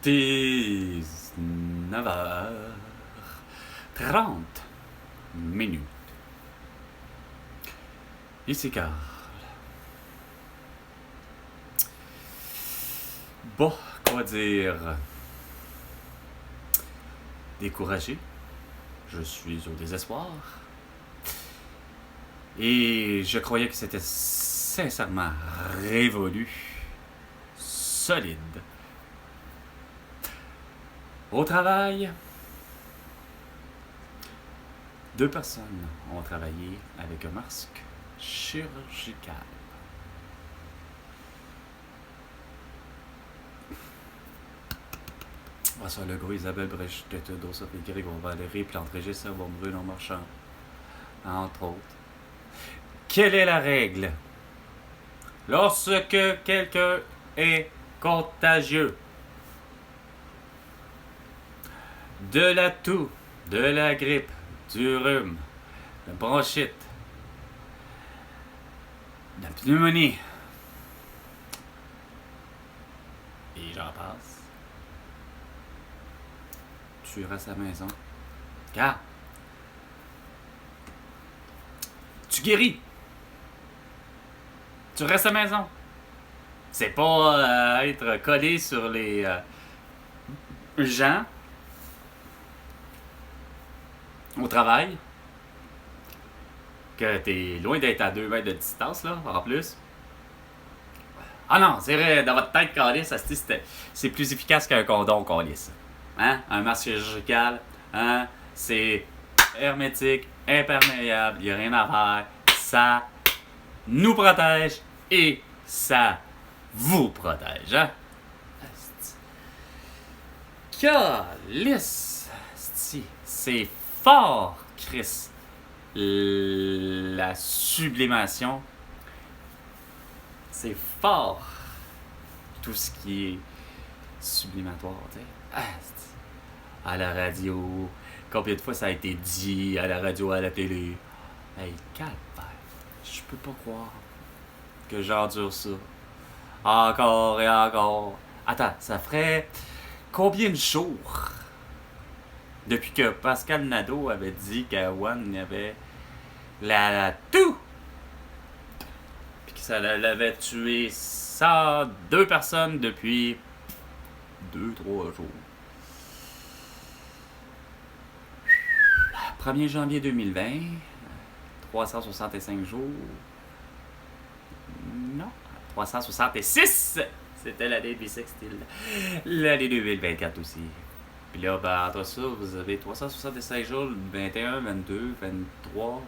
19h30. Ici Carl. Bon, quoi dire? Découragé. Je suis au désespoir. Et je croyais que c'était sincèrement révolu, solide. Au travail, 2 personnes ont travaillé avec un masque chirurgical. Vincent Legault, Isabelle Brèche, Tête d'Ossa, Pégueré, Valérie, Plante Régis, Bruno Marchand, entre autres. Quelle est la règle? Lorsque quelqu'un est contagieux, de la toux, de la grippe, du rhume, de la bronchite, de la pneumonie, et j'en passe, tu restes à la maison, car tu guéris. Tu restes à la maison. C'est pas être collé sur les gens au travail, que t'es loin d'être à 2 mètres de distance, là, en plus. Ah non, c'est vrai, dans votre tête, calice, c'est plus efficace qu'un condom, calice. Hein? Un masque chirurgical, hein? C'est hermétique, imperméable, il n'y a rien à faire. Ça nous protège et ça vous protège, hein? Calice! C'est fort, Chris. La sublimation, c'est fort. Tout ce qui est sublimatoire, tu sais. À la radio, combien de fois ça a été dit à la radio, à la télé. Hey, calvaire. Je peux pas croire que j'endure ça. Encore et encore. Attends, ça ferait combien de jours depuis que Pascal Nadeau avait dit qu'à One, il y avait la toux, puis que ça l'avait tué 102 personnes depuis 2-3 jours. 1er janvier 2020, 365 jours. Non, 366! C'était l'année bissextile. L'année 2024 aussi. Puis là, ben, entre ça, vous avez 365 jours, 21, 22, 23,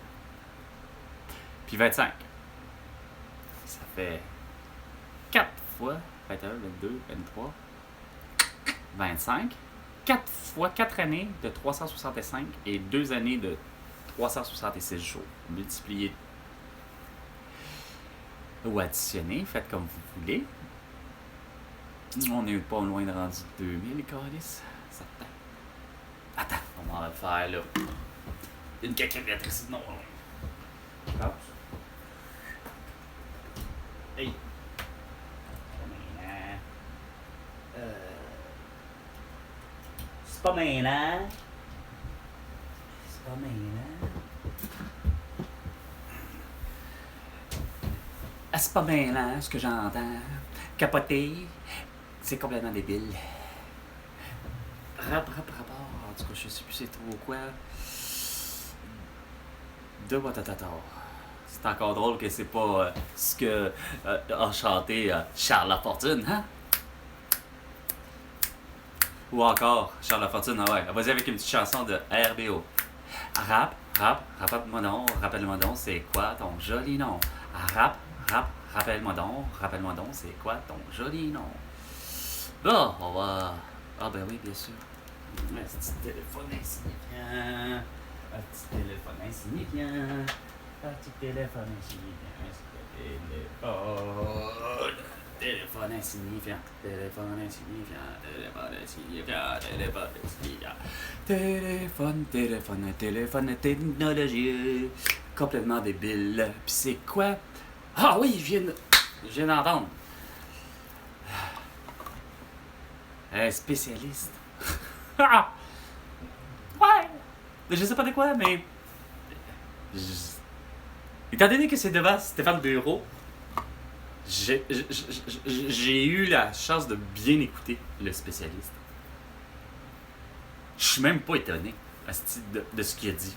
puis 25. Ça fait 4 fois 21, 22, 23, 25. 4 fois 4 années de 365 et 2 années de 366 jours. Multiplié ou additionné, faites comme vous voulez. On n'est pas loin de rendu 2000, calice. Certain. Attends, on va faire là une calculatrice. Non. Hey. C'est pas maintenant. C'est pas maintenant. Ah, c'est pas maintenant ce que j'entends. Capoter, c'est complètement débile. Rapport, en tout cas, je sais plus c'est trop quoi. De Watatata. C'est encore drôle que c'est pas ce que a chanté Charles Lafortune, hein? Ou encore, Charles Lafortune, ah ouais, vas-y avec une petite chanson de RBO. Rappelle-moi donc, c'est quoi ton joli nom? Rappelle-moi donc, c'est quoi ton joli nom? Bon, on va... Ah ben oui, bien sûr. Un petit téléphone insignifiant. Téléphone insignifiant. Téléphone technologie. Complètement débile. Puis c'est quoi? Ah oui, je viens d'entendre. Un spécialiste. Ah! Ouais! Je sais pas de quoi, mais. Étant donné que c'est devant Stéphane Bureau, j'ai eu la chance de bien écouter le spécialiste. Je suis même pas étonné de ce qu'il a dit.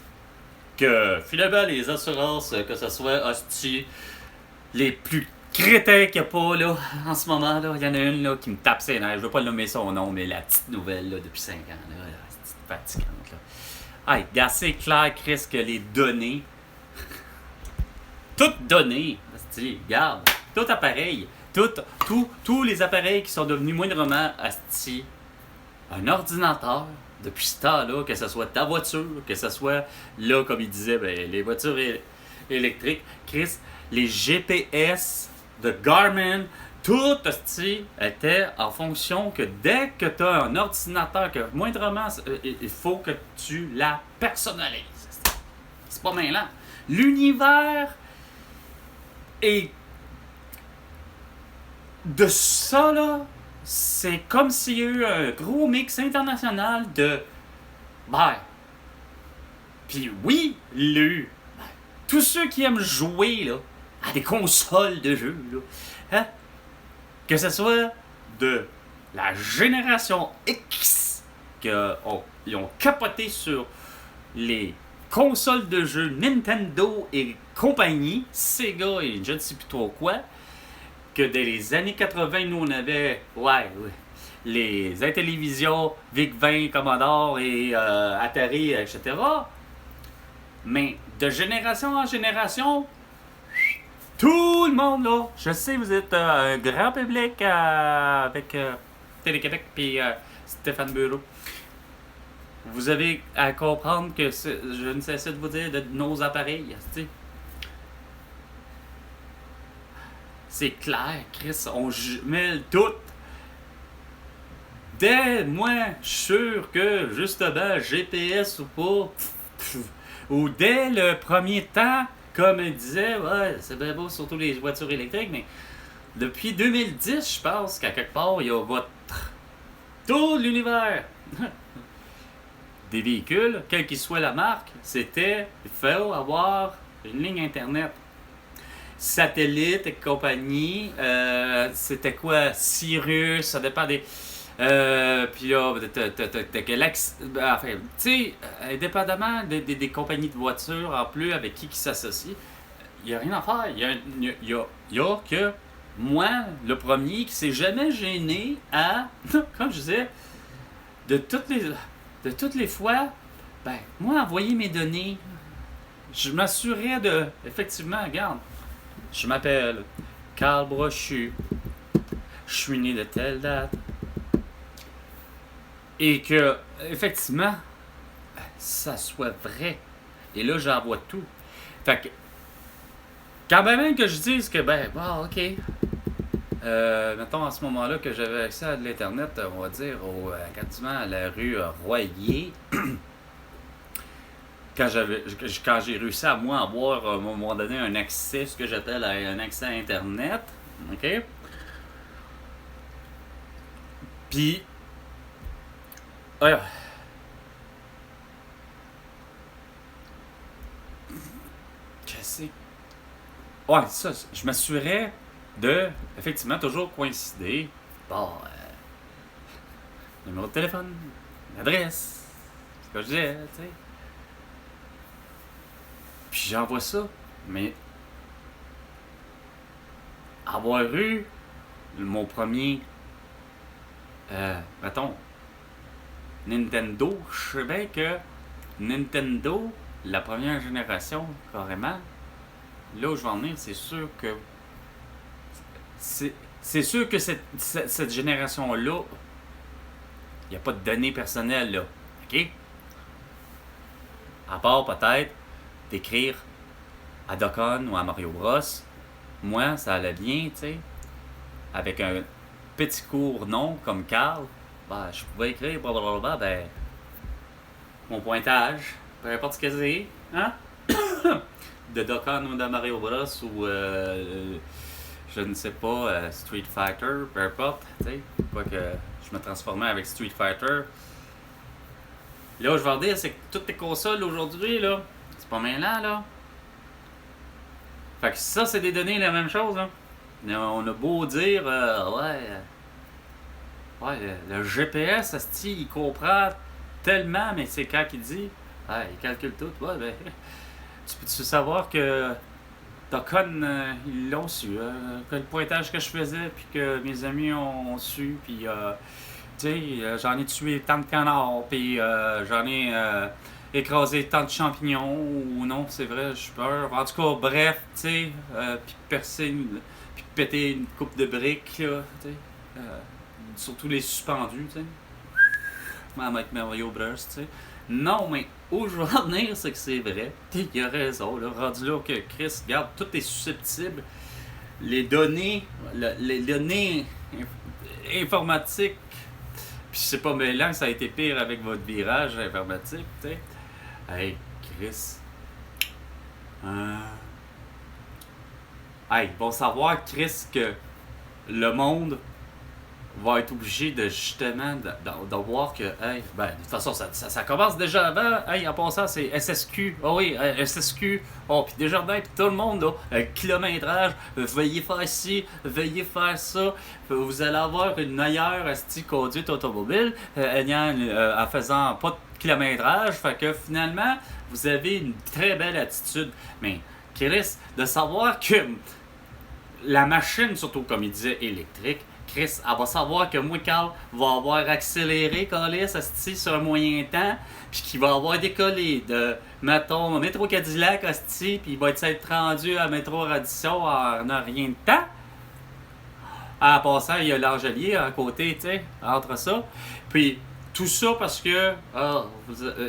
Que finalement, les assurances, que ce soit hostie, les plus crétins qu'il n'y a pas là, en ce moment, là, il y en a une là, qui me tape ses nerfs. Je veux pas nommer son nom, mais la petite nouvelle là, depuis 5 ans, là, c'est fatigante. Là. Hey, c'est clair, Chris, que les données, toutes données, regarde, tout appareil, tous les appareils qui sont devenus moindrement asti, un ordinateur, depuis ce temps-là, que ce soit ta voiture, que ce soit, là, comme il disait, ben, les voitures électriques, Chris, les GPS de Garmin, tout asti, était en fonction que dès que tu as un ordinateur, que moindrement, il faut que tu la personnalises. C'est pas mêlant. L'univers est de ça, là, c'est comme s'il y a eu un gros mix international de. Ben. Puis oui, tous ceux qui aiment jouer, là, à des consoles de jeux, là, hein, que ce soit de la génération X, ils ont capoté sur les consoles de jeux Nintendo et compagnie, Sega et je ne sais plus trop quoi, que dans les années 80, nous on avait les Intellivision, VIC-20, Commodore et Atari, etc. Mais de génération en génération, tout le monde là, je sais vous êtes un grand public avec Télé-Québec et Stéphane Bureau. Vous avez à comprendre que je ne cesse de vous dire de nos appareils, tu sais. C'est clair, Chris, on mêle tout. Dès moi, je suis sûr que, justement, GPS ou pas, ou dès le premier temps, comme il disait, ouais, c'est bien beau, surtout les voitures électriques, mais depuis 2010, je pense qu'à quelque part, il y a tout l'univers des véhicules, quelle qu'il soit la marque, c'était, il faut avoir une ligne Internet. Satellite et compagnie, c'était quoi? Cyrus, ça dépend des. Puis là, t'as Galaxy. Enfin, tu sais, indépendamment des compagnies de voitures en plus avec qui s'associent, il n'y a rien à faire. Il y a que moi, le premier, qui s'est jamais gêné à, comme je disais, de toutes les fois, ben, moi, envoyer mes données, je m'assurais de, effectivement, regarde, je m'appelle Carl Brochu, je suis né de telle date, et que, effectivement, ça soit vrai. Et là, j'envoie tout. Fait que, quand même que je dise que, ben, bon, ok, mettons à ce moment-là que j'avais accès à de l'Internet, on va dire, quasiment à la rue Royer, quand j'ai réussi à moi avoir à un moment donné un accès, ce que j'appelle un accès à Internet, ok? Puis, qu'est-ce que ouais, ça, je m'assurais de, effectivement, toujours coïncider. Bon, numéro de téléphone, l'adresse, ce que je disais, tu sais. Puis j'envoie ça, mais avoir eu mon premier, mettons, Nintendo, je sais bien que Nintendo, la première génération, carrément, là où je vais en venir, c'est sûr que c'est sûr que cette génération-là, il n'y a pas de données personnelles, là. OK? À part peut-être d'écrire à Dokkan ou à Mario Bros. Moi, ça allait bien, tu sais. Avec un petit court nom comme Carl, ben, je pouvais écrire, blablabla, ben, mon pointage, peu importe ce que c'est, hein? De Dokkan ou de Mario Bros. Ou je ne sais pas, Street Fighter, peu importe, tu sais, quoi que je me transformais avec Street Fighter. Là, je vais dire, c'est que toutes les consoles aujourd'hui, là, c'est pas mêlant, là. Fait que ça, c'est des données, la même chose, là. On a beau dire, ouais, le GPS, asti, il comprend tellement, mais c'est quand il dit, il calcule tout, ouais, ben, tu peux-tu savoir que Docon, ils l'ont su, que le pointage que je faisais, puis que mes amis ont su, puis, tu sais, j'en ai tué tant de canards, puis j'en ai écrasé tant de champignons, ou non, c'est vrai, je suis peur. En tout cas, bref, tu sais, puis percer, puis péter une coupe de briques, là, tu sais, surtout les suspendus, tu sais, avec Mario Bros, tu sais. Non, mais où je veux en venir, c'est que c'est vrai. Il a raison, là, rendu là que Chris, regarde, tout est susceptible. Les données, les données informatiques, puis c'est pas mêlant que ça a été pire avec votre virage informatique, tu sais. Hey, Chris. Hey, ils vont savoir, Chris, que le monde va être obligé de justement de voir que, hey, ben, de toute façon, ça commence déjà avant. Hey, en passant, c'est SSQ. Ah oui, SSQ. Oh, puis Desjardins, puis tout le monde, là, kilométrage, veuillez faire ci, veuillez faire ça. Vous allez avoir une meilleure conduite automobile en faisant pas de kilométrage. Fait que finalement, vous avez une très belle attitude. Mais, Chris, de savoir que la machine, surtout comme il disait, électrique, Chris, elle va savoir que moi, Carl, va avoir accéléré, Calis, asti, sur un moyen temps, puis qu'il va avoir décollé de, mettons, Métro Cadillac, asti, puis il va être rendu à Métro Radisson en rien de temps. En passant, il y a l'Angelier à côté, tu sais, entre ça. Puis, tout ça parce que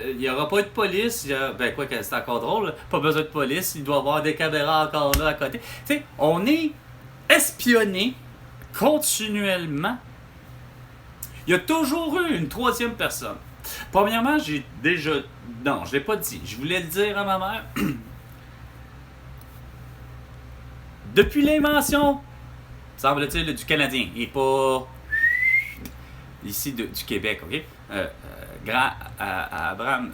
il n'y aura pas de police. Ben, quoi que c'est encore drôle, pas besoin de police, il doit y avoir des caméras encore là à côté. Tu sais, on est espionné continuellement. Il y a toujours eu une troisième personne. Premièrement, j'ai déjà... Non, je l'ai pas dit. Je voulais le dire à ma mère. Depuis l'invention, semble-t-il, du Canadien, et pas ici du Québec, ok? Graham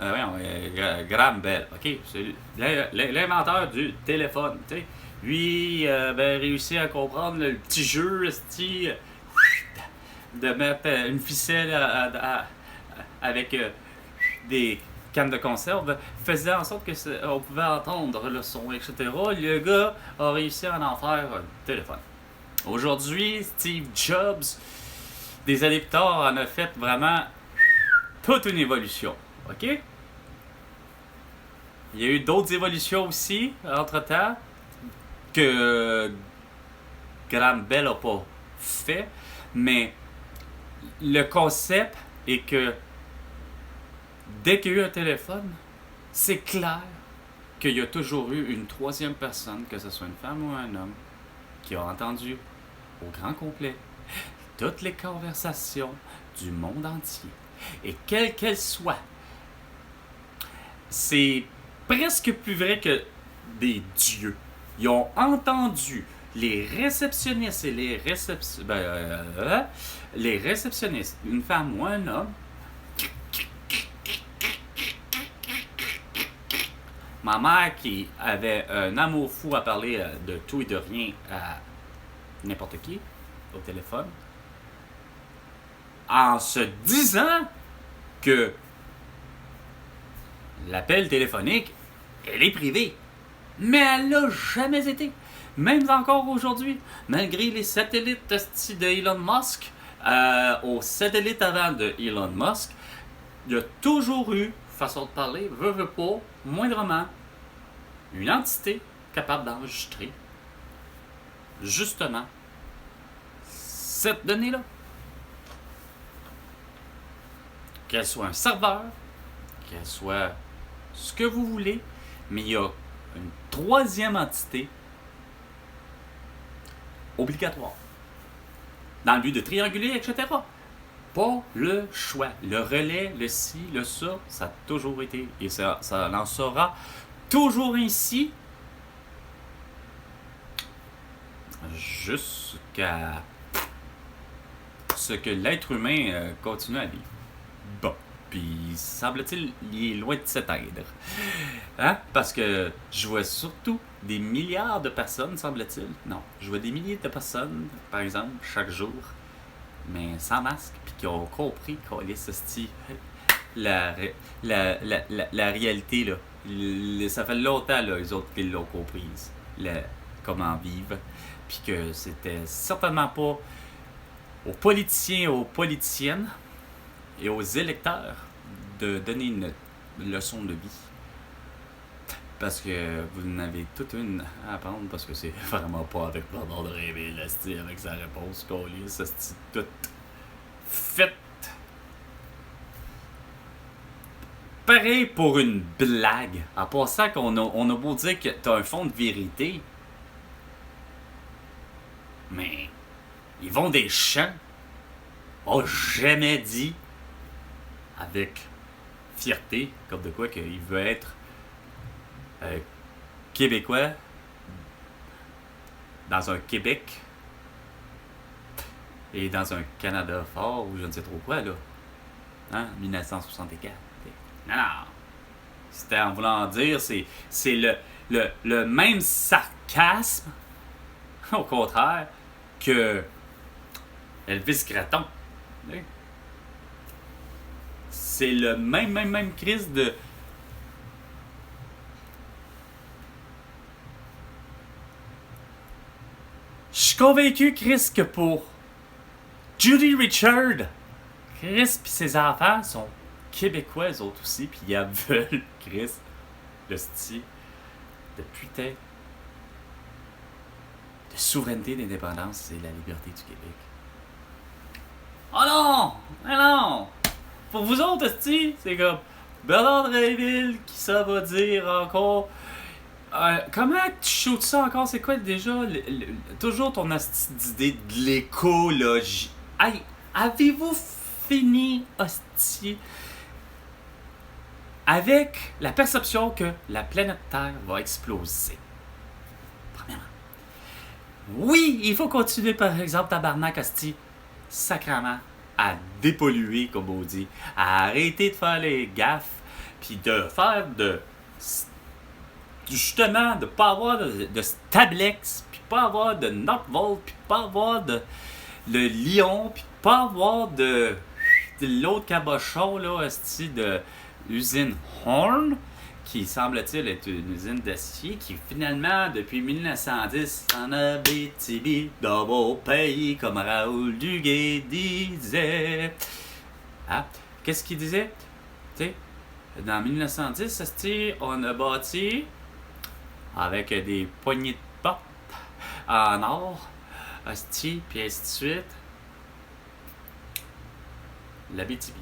Bell, ok? C'est l'inventeur du téléphone, tu sais. Lui, réussit à comprendre le petit jeu, de mettre une ficelle avec des cannes de conserve, faisait en sorte que on pouvait entendre le son, etc. Le gars a réussi à en faire un téléphone. Aujourd'hui, Steve Jobs, des années plus tard, en a fait vraiment toute une évolution. OK? Il y a eu d'autres évolutions aussi, entre-temps, que Graham Bell n'a pas fait, mais le concept est que dès qu'il y a eu un téléphone, c'est clair qu'il y a toujours eu une troisième personne, que ce soit une femme ou un homme, qui a entendu au grand complet toutes les conversations du monde entier. Et quelles qu'elles soient, c'est presque plus vrai que des dieux. Ils ont entendu les réceptionnistes et les réceptionnistes, une femme ou un homme. Ma mère qui avait un amour fou à parler de tout et de rien à n'importe qui au téléphone, en se disant que l'appel téléphonique, elle est privée. Mais elle l'a jamais été. Même encore aujourd'hui, malgré les satellites de Elon Musk, aux satellites avant de Elon Musk, il y a toujours eu, façon de parler, veut pas, moindrement, une entité capable d'enregistrer justement cette donnée-là. Qu'elle soit un serveur, qu'elle soit ce que vous voulez, mais il y a une troisième entité obligatoire dans le but de trianguler, etc. Pas le choix. Le relais, le ci, le ça, ça a toujours été, et ça en sera toujours ainsi jusqu'à ce que l'être humain continue à vivre. Bon. Puis, semble-t-il, il est loin de s'éteindre. Hein? Parce que je vois surtout des milliards de personnes, semble-t-il. Non, je vois des milliers de personnes, par exemple, chaque jour, mais sans masque, puis qui ont compris qu'on les hostie. La réalité, là. Ça fait longtemps, là, les autres qui l'ont comprise. Comment vivre. Puis que c'était certainement pas aux politiciens et aux politiciennes et aux électeurs de donner une leçon de vie. Parce que vous en avez toute une à apprendre, parce que c'est vraiment pas avec Bernard de Réville, avec sa réponse qu'on lit, ça c'est tout fait. Pareil pour une blague. En passant on a beau dire que t'as un fond de vérité, mais ils vont des champs. On jamais dit avec fierté, comme de quoi qu'il veut être québécois dans un Québec et dans un Canada fort ou je ne sais trop quoi, là. Hein? 1964. Non, non. C'était en voulant dire, c'est le même sarcasme, au contraire, que Elvis Gratton. C'est le même crise de... Je suis convaincu, Chris, que pour Judy Richard, Chris pis ses enfants sont québécois, eux autres aussi, pis ils veulent, Chris, le style de putain de souveraineté, d'indépendance et la liberté du Québec. Oh non! Oh non! Pour vous autres, esti, c'est comme Bernard Dréville qui ça va dire encore. Comment tu shootes ça encore? C'est quoi déjà toujours ton asti d'idée de l'écologie? Hey, avez-vous fini, hostie, avec la perception que la planète Terre va exploser? Premièrement. Oui, il faut continuer, par exemple, tabarnak, hostie, sacrament, à dépolluer, comme on dit, à arrêter de faire les gaffes, puis de faire justement, de pas avoir de Stablex, puis pas avoir de Northvolt, puis pas avoir de Lyon, puis pas avoir de l'autre cabochon, là, de l'usine Horn, qui semble-t-il être une usine d'acier, qui finalement, depuis 1910, en Abitibi, dans vos pays, comme Raoul Duguay disait. Ah, qu'est-ce qu'il disait? Tu sais, dans 1910, on a bâti avec des poignées de porte en or, hostie, puis ainsi de suite. L'Abitibi.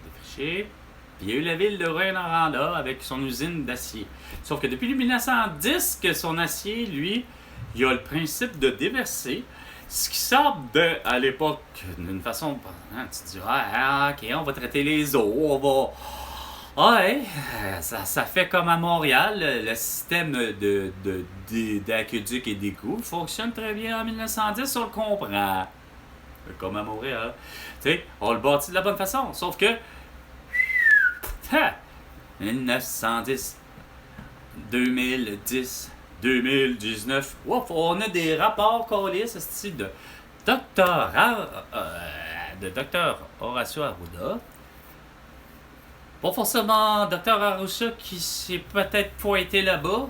Défriché. Puis il y a eu la ville de Rouyn-Noranda avec son usine d'acier. Sauf que depuis 1910, que son acier, lui, il a le principe de déverser. Ce qui sort à l'époque, d'une façon... Hein, tu te diras, ah, ok, on va traiter les eaux, on va... Ouais, ça fait comme à Montréal, le système d'aqueduc et d'égouts fonctionne très bien en 1910, on le comprend. Comme à Montréal. Tu sais, on le bâtit de la bonne façon, sauf que... 1910, 2010, 2019, ouf, on a des rapports collés, ce style de Dr. Horacio Arruda. Pas forcément Dr. Arruda qui s'est peut-être pointé là-bas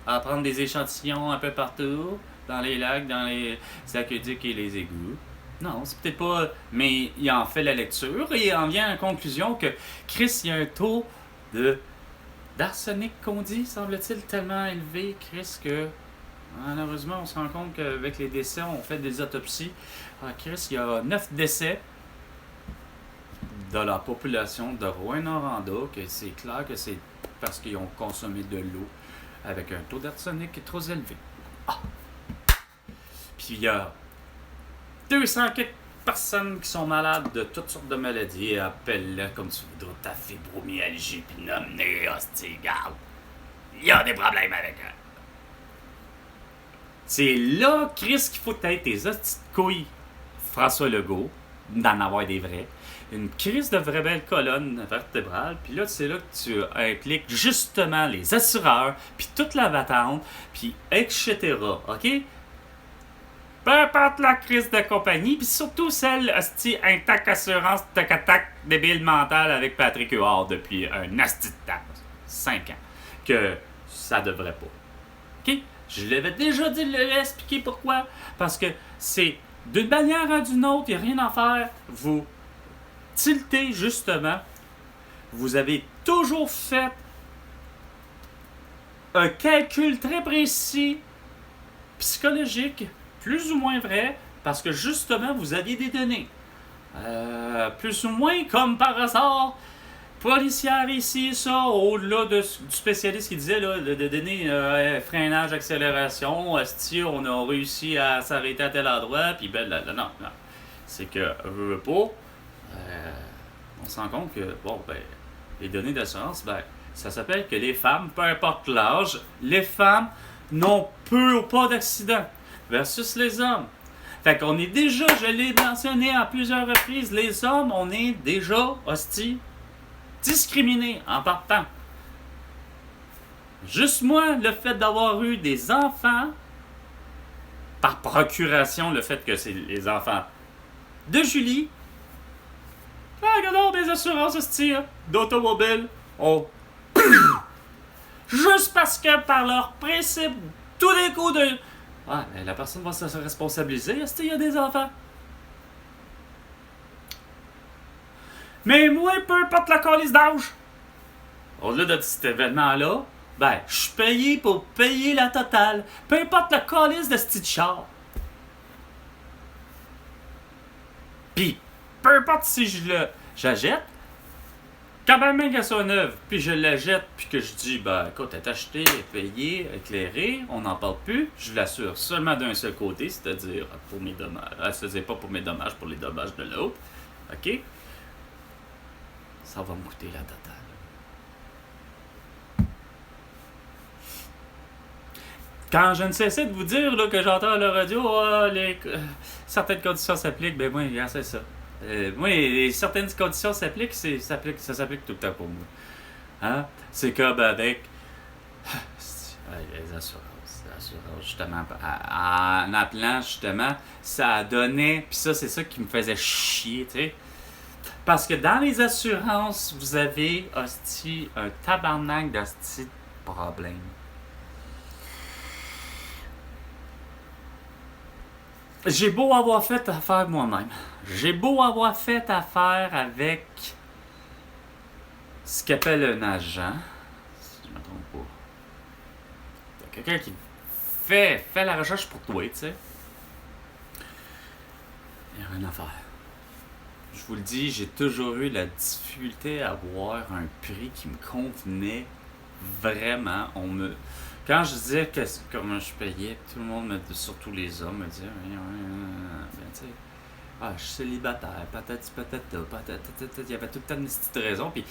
à prendre des échantillons un peu partout, dans les lacs, dans les aqueducs et les égouts. Non, c'est peut-être pas... Mais il en fait la lecture et il en vient à la conclusion que Chris, il y a un taux d'arsenic qu'on dit, semble-t-il, tellement élevé, Chris, que malheureusement, on se rend compte qu'avec les décès, on fait des autopsies. Chris, il y a 9 décès dans la population de Rouyn-Noranda, que c'est clair que c'est parce qu'ils ont consommé de l'eau avec un taux d'arsenic trop élevé. Ah. Puis il y a 200 personnes qui sont malades de toutes sortes de maladies. Appelle-le comme tu voudras, ta fibromyalgie, puis nomme-les, hostie, garde. Il y a des problèmes avec eux. C'est là, Chris, qu'il faut que tu aies tes hosties de couilles, François Legault, d'en avoir des vrais. Une crise de vraie belle colonne vertébrale, puis là, c'est là que tu impliques justement les assureurs, puis toute la patente, puis etc. OK? Peu importe la crise de compagnie, puis surtout celle, hostie, Intact Assurance, tac-tac, débile mental avec Patrick Huard depuis un asti de temps, 5 ans, que ça devrait pas. OK? Je l'avais déjà dit de l'expliquer pourquoi. Parce que c'est d'une manière ou d'une autre, il n'y a rien à faire. Vous tiltez justement. Vous avez toujours fait un calcul très précis, psychologique, plus ou moins vrai, parce que justement, vous aviez des données. Plus ou moins comme par hasard, policière ici, ça, au-delà du spécialiste qui disait là, de donner freinage, accélération, on a réussi à s'arrêter à tel endroit, puis ben là, non. C'est que, veut pas, on se rend compte que, bon, ben, les données d'assurance, ben, ça s'appelle que les femmes, peu importe l'âge, les femmes n'ont peu ou pas d'accidents, versus les hommes. Fait qu'on est déjà, je l'ai mentionné à plusieurs reprises, les hommes, on est déjà, discriminés en partant. Juste moi, le fait d'avoir eu des enfants, par procuration, le fait que c'est les enfants de Julie, regardons des assurances d'automobile, juste parce que par leur principe, tout d'un coup de... Ah, mais la personne va se responsabiliser, il y a des enfants. Mais moi, peu importe la calice d'âge, au-delà de cet événement-là, ben, je suis payé pour payer la totale. Peu importe la calice de ce petit char. Puis, peu importe si je la jette, quand même qu'elle soit neuve, puis je la jette, puis que je dis, ben, écoute, elle est achetée, payée, éclairée, on n'en parle plus, je l'assure seulement d'un seul côté, c'est-à-dire pour mes dommages. C'est-à-dire pas pour mes dommages, pour les dommages de l'autre. OK? Ça va me coûter la totale. Quand je ne cessais de vous dire là, que j'entends à la radio, certaines conditions s'appliquent, ben moi, c'est ça. Moi, certaines conditions s'appliquent, ça s'applique tout le temps pour moi. Hein? C'est comme avec les assurances, justement, en appelant, justement, ça donnait, puis ça, c'est ça qui me faisait chier, tu sais. Parce que dans les assurances, vous avez, un tabarnak d'hostie de problème. J'ai beau avoir fait affaire moi-même. J'ai beau avoir fait affaire avec ce qu'appelle un agent. Si je me trompe pas. Quelqu'un qui fait la recherche pour toi, tu sais. Il n'y a rien à faire. Je vous le dis, j'ai toujours eu la difficulté à avoir un prix qui me convenait vraiment. Quand je disais comment je payais, tout le monde, surtout les hommes, me disait ben, tu sais, je suis célibataire, patati patata, il y avait tout le temps une petite raison. Puis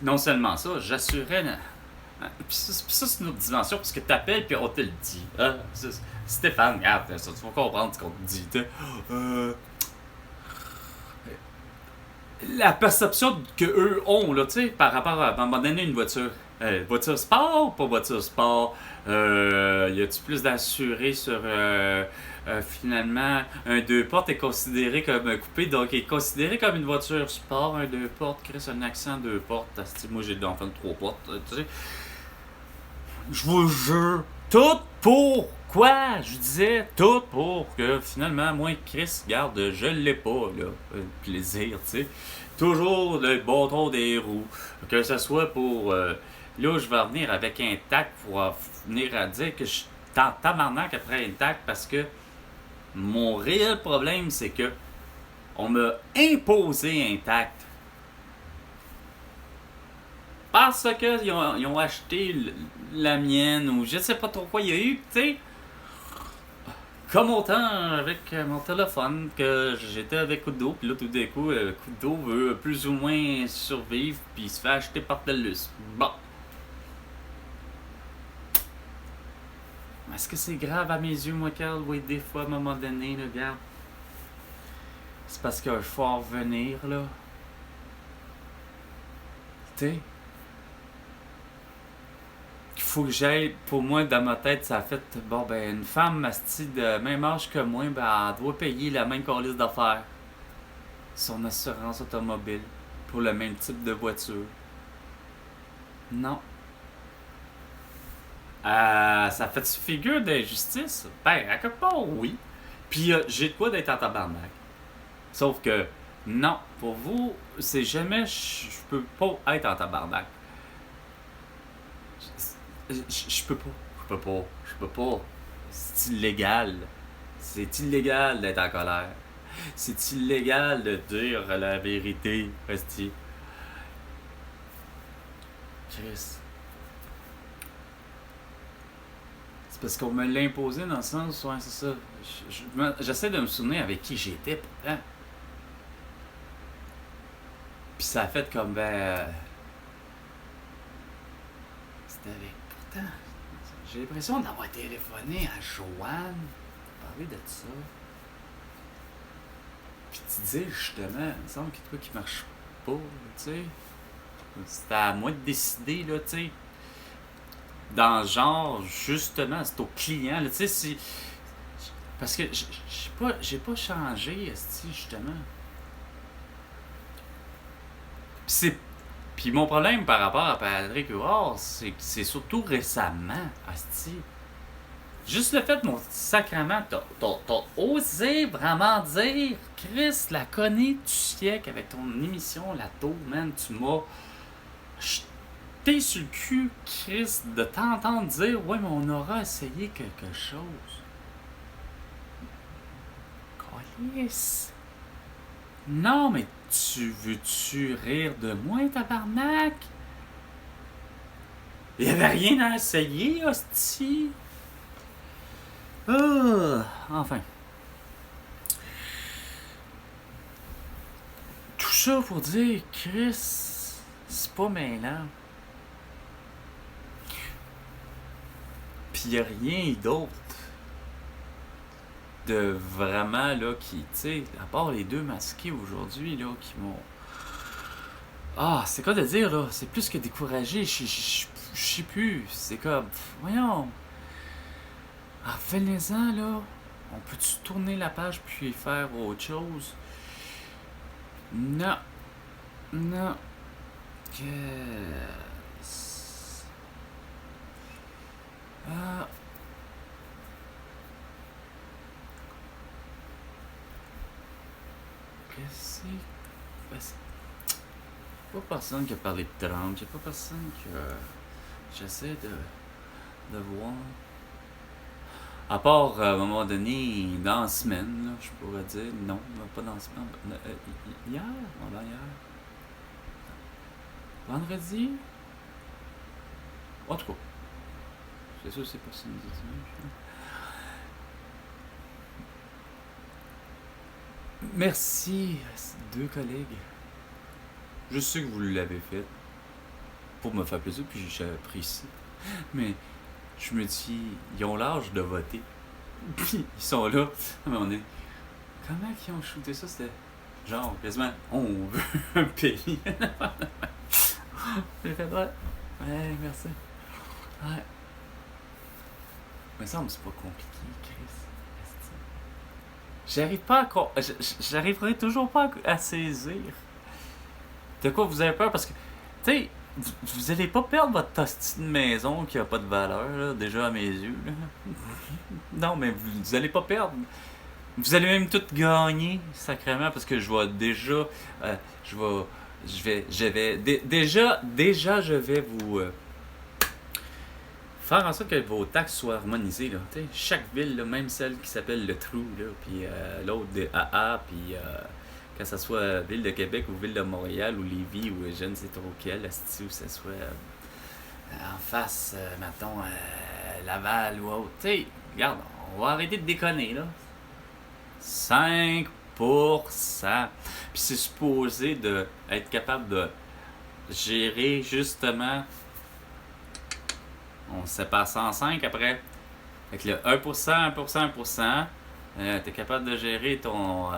non seulement ça, j'assurais. Puis ça, c'est une autre dimension, parce que t'appelles, puis on te le dit. Stéphane, regarde, ça, tu vas comprendre ce qu'on te dit. La perception qu'eux ont, là, tu sais, par rapport à un moment donné, une voiture. Voiture sport, pas voiture sport. Y a-tu plus d'assurés sur finalement un 2 portes est considéré comme un coupé, donc est considéré comme une voiture sport, un 2 portes, crée un accent 2 portes. Moi j'ai l'enfant de 3 portes, tu sais. Je vous jure, tout pour quoi? Je disais tout pour que finalement, moi, Chris, garde, je l'ai pas, là. Plaisir, tu sais. Toujours le bâton des roues. Que ce soit pour. Là, je vais revenir avec un tac pour venir à dire que je suis tabarnak après un tac parce que mon réel problème, c'est que on m'a imposé un tact. Parce qu'ils ont acheté la mienne ou je sais pas trop quoi il y a eu, tu sais. Comme autant avec mon téléphone que j'étais avec Kudo, puis là tout d'un coup, Kudo veut plus ou moins survivre, puis il se fait acheter par TELUS. Bon. Est-ce que c'est grave à mes yeux, moi, Carl? Oui, des fois, à un moment donné, là, regarde. C'est parce qu'il faut en revenir, là. Tu sais? Qu'il faut que j'aille, pour moi, dans ma tête, ça a fait, bon, ben, une femme, asti, de même âge que moi, ben, elle doit payer la même calice d'affaires. Son assurance automobile. Pour le même type de voiture. Non. Ça fait figure d'injustice? Ben, à quelque part, oui. Puis j'ai de quoi d'être en tabarnak. Sauf que, non, pour vous, c'est jamais, je peux pas être en tabarnak. Je peux pas. Je peux pas. Je peux pas. C'est illégal. C'est illégal d'être en colère. C'est illégal de dire la vérité, hostie. Chris. C'est parce qu'on me l'a imposé dans le sens, ouais, c'est ça. J'essaie de me souvenir avec qui j'étais pourtant. Puis ça a fait comme, ben. C'était avec. Pourtant, j'ai l'impression d'avoir téléphoné à Joanne, parler de ça. Puis tu dis justement, il me semble qu'il y a de quoi qui marche pas, tu sais. C'était à moi de décider, là, tu sais. Dans le genre, justement, c'est au client, là, tu sais, si. Parce que j'ai pas changé, esti, justement. Puis mon problème par rapport à Patrick Huard, c'est que c'est surtout récemment, esti. Juste le fait, mon sacrement, t'as osé vraiment dire, Chris, la connais du siècle avec ton émission, la tour, man, tu m'as jeté sur le cul, Chris, de t'entendre dire, ouais, mais on aura essayé quelque chose. Calice. Non, mais veux-tu rire de moi, tabarnak? Il y avait rien à essayer, hostie. Enfin. Tout ça pour dire, Chris, c'est pas mêlant. Pis y a rien d'autre de vraiment, là, qui, tu sais, à part les deux masqués aujourd'hui, là, qui m'ont... c'est quoi de dire, là? C'est plus que découragé, je sais plus. C'est comme, voyons. Revenez-en, là. On peut-tu tourner la page puis faire autre chose? Non. Non. Qu'est-ce que c'est? Pas personne qui a parlé de Trump. Y'a pas personne que j'essaie de voir. À part, à un moment donné, dans la semaine, là, je pourrais dire, non, pas dans la semaine. Hier? Non, hier. Vendredi? En tout cas, c'est sûr, c'est pas samedi, dimanche. Merci, deux collègues. Je sais que vous l'avez fait pour me faire plaisir, puis j'apprécie. Mais je me dis, ils ont l'âge de voter. Puis ils sont là. Mais on est. Comment ils ont shooté ça? C'était genre quasiment on veut un pays. J'ai fait ouais. Ouais, merci. Ouais. Mais ça me c'est pas compliqué, Chris. J'arrive pas à. J'arriverai toujours pas à saisir. De quoi vous avez peur? Parce que, tu sais, vous allez pas perdre votre hostie de maison qui a pas de valeur, là, déjà à mes yeux. Là. Non, mais vous allez pas perdre. Vous allez même tout gagner, sacrément, parce que je vais déjà. Déjà, je vais vous. Faire en sorte que vos taxes soient harmonisées. Là. Chaque ville, là, même celle qui s'appelle le Trou, puis l'autre de AA, puis que ce soit Ville de Québec ou Ville de Montréal ou Lévis ou je ne sais trop quelle, ou que ce soit en face, mettons, Laval ou autre. T'sais, regarde, on va arrêter de déconner, là. 5%. Puis c'est supposé de être capable de gérer justement. On se sépare 105 après. Avec le 1%, 1%, 1%, tu es capable de gérer ton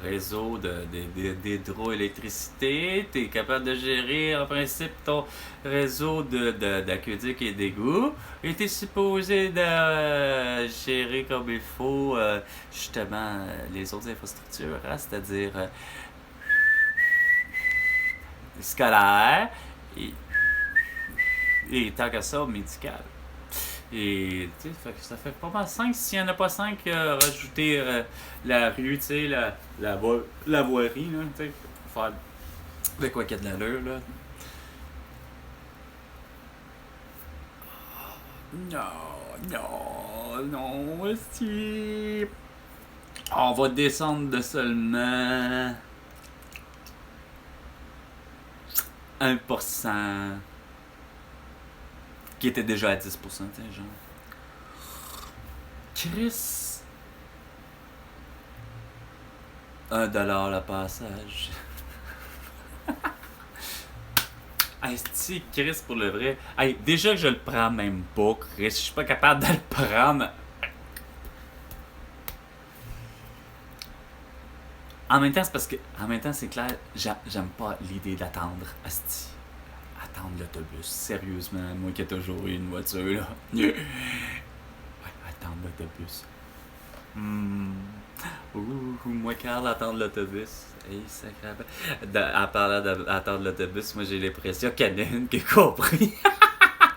réseau d'hydroélectricité, tu es capable de gérer en principe ton réseau d'aqueduc et d'égout, et tu es supposé de gérer comme il faut justement les autres infrastructures, hein, c'est-à-dire scolaire et tant que ça, médical. Et tu sais, ça fait pas mal 5. S'il n'y en a pas 5, rajouter la rue, tu sais, la voirie, là, tu sais, pour faire de quoi qu'il y a de l'allure, là. Non, non, non, si. On va descendre de seulement 1%, qui était déjà à 10%, tu sais, genre. Chris, 1$ le passage. Hey, si Chris, pour le vrai. Hey, déjà que je le prends même pas, Chris, je suis pas capable de le prendre. En même temps, c'est parce que. En même temps, c'est clair, j'aime pas l'idée d'attendre. Asti. Attendre l'autobus. Sérieusement, moi qui ai toujours eu une voiture, là. Ouais, attendre l'autobus. Moi, Carl, attendre l'autobus. Hey, sacrément. En parlant d'attendre l'autobus, moi j'ai l'impression qu'il y en a une qui a compris.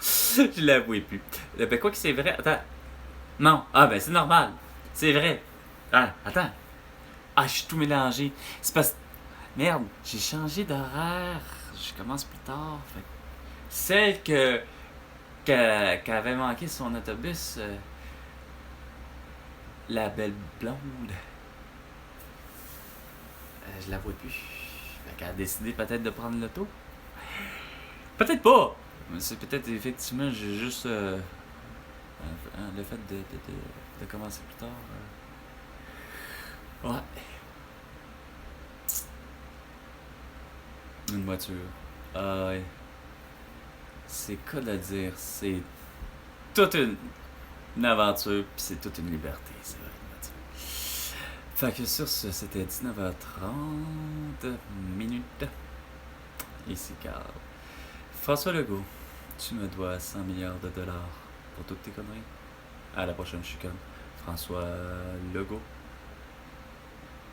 Je l'avoue plus. Ben quoi que c'est vrai. Attends. Non. Ah ben c'est normal. C'est vrai. Ah, attends. Ah, je suis tout mélangé. C'est parce. Merde, j'ai changé d'horaire. Je commence plus tard. Fait que celle qui avait manqué son autobus, la belle blonde, je la vois plus. Fait qu'elle a décidé peut-être de prendre l'auto. Peut-être pas. C'est peut-être effectivement j'ai juste le fait de commencer plus tard. Ouais. Une voiture. Ah ouais. C'est quoi de dire? C'est toute une aventure, puis c'est toute une liberté, c'est vrai, une voiture. Fait que sur ce, c'était 19h30 minutes. Ici Carl. François Legault, tu me dois 100 milliards de dollars pour toutes tes conneries. À la prochaine chicane. François Legault.